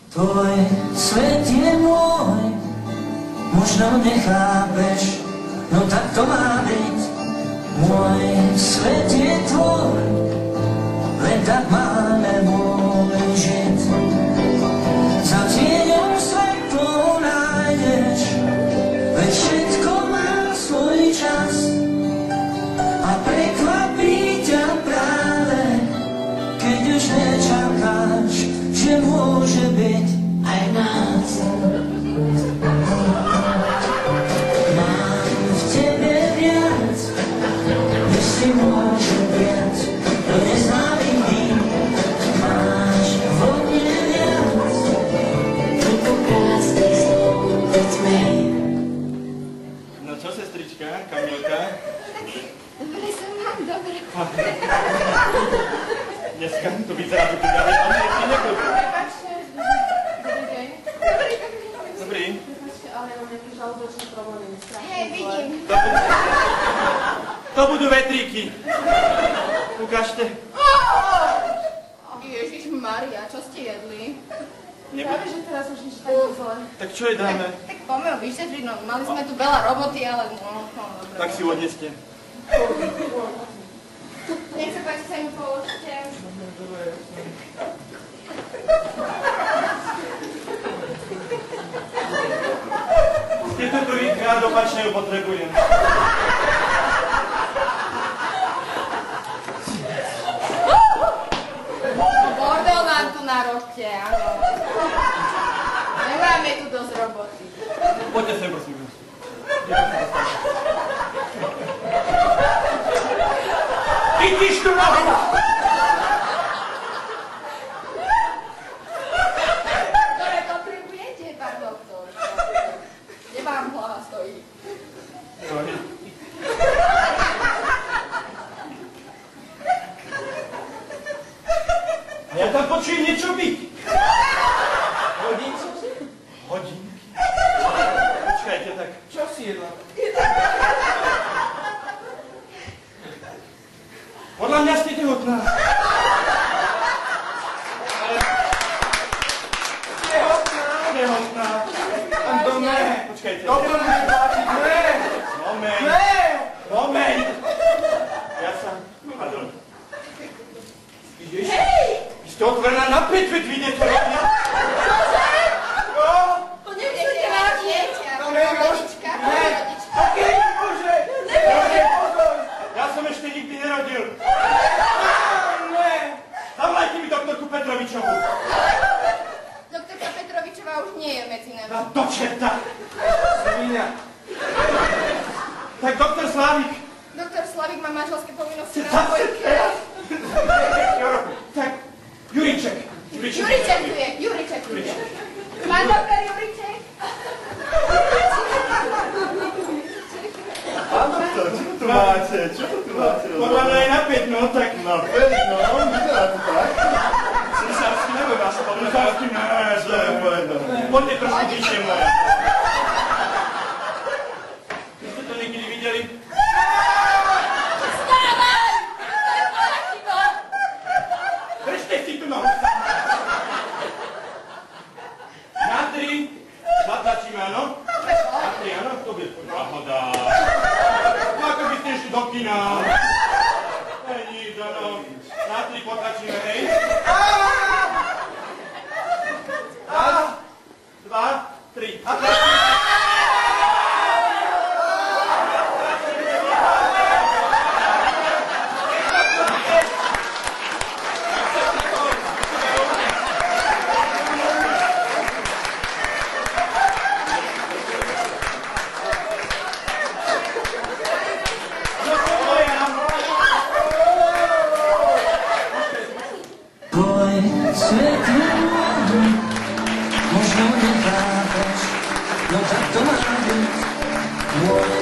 Tvoj svet je môj, možno nechápeš, no tak to má byť. Môj svet je tvoj, len tak máme vôľu žiť. Za tieňou svetlo nájdeš, veď všetko má svoj čas. A prekvapí ťa práve, keď už nečakáš, že môže byť aj nás. Mám v tebe viac, než si môže viac, to neznámy dým. Máš vo mne viac, toľko krásnych slov ve tme. No čo, sestrička, Kamilka? Dobre som mám, dobre. Dneska to vyzerá, že tu ďalej, ale ešte nekoľko. Prepačte, dobrý deň. Dobrý. Prepačte, ale ja mám nejaký žalúdočný problém, strašne zle. Vidím. To budú vetríky. Ukážte. Ježišmaria, čo ste jedli? Nebude. Práve, že teraz už nič tak zle. Tak čo je dáme? Tak poďme ho vyšetriť, no mali sme tu veľa roboty, ale no dobre. Tak si odneste. Nech sa páči, sa im položte. Je to prvýkrát, opačne ju potrebujem. Bordel nám tu narobte, áno. Nemáme tu dosť roboty. Poďte sem, prosím. Vidíš tu nohu? Ktoré potrebujete, pán doktor? Kde vám hlava stojí? Ja tam počujem niečo byť. Hodinky? Hodinky? Počkajte tak. Čo si jedla? Podľa mňa ste tehotná. Tehotná. Tam dome. Počkajte. Doktor mi páči. Moment. Ja sa... Pardon. Ideš? Vy ste otvorená na 5, veď vidie to robia. Čože? No. To nemyslíte na dieťa. Rodička. Taký nemôže. Ja som ešte nikdy nerodil. Ne. Zavolajte mi doktorku Petrovičovú. Doktorka Petrovičová už nie je medzi nami. No do čerta. Svinia. Tak doktor Slávik. Doktor Slavik má manželské povinnosti na dvojke. Tak, Juriček. Juriček tu je, Juriček tu je. Pán doktor Juriček. Pán doktor, čo tu máte? Čo to tu máte? Podľa mňa je na 5, no tak. Na 5, no, vyzerá to tak. Císarsky neboj vás povedať. Císarsky povedal. Poďte trošku bližšie moje. Vy ste to niekedy videli? Vstávaj! To je moja chyba. Držte si tu nohu. Na 3. Zatlačíme, áno? Na 3, áno? To bude náhoda. No ako by ste išli do kina. Nič, áno. Na 3 potlačíme, hej? Raz, 2, 3. A tlačíme. Svet je môj, možno nechápeš, no tak to má byť. Môj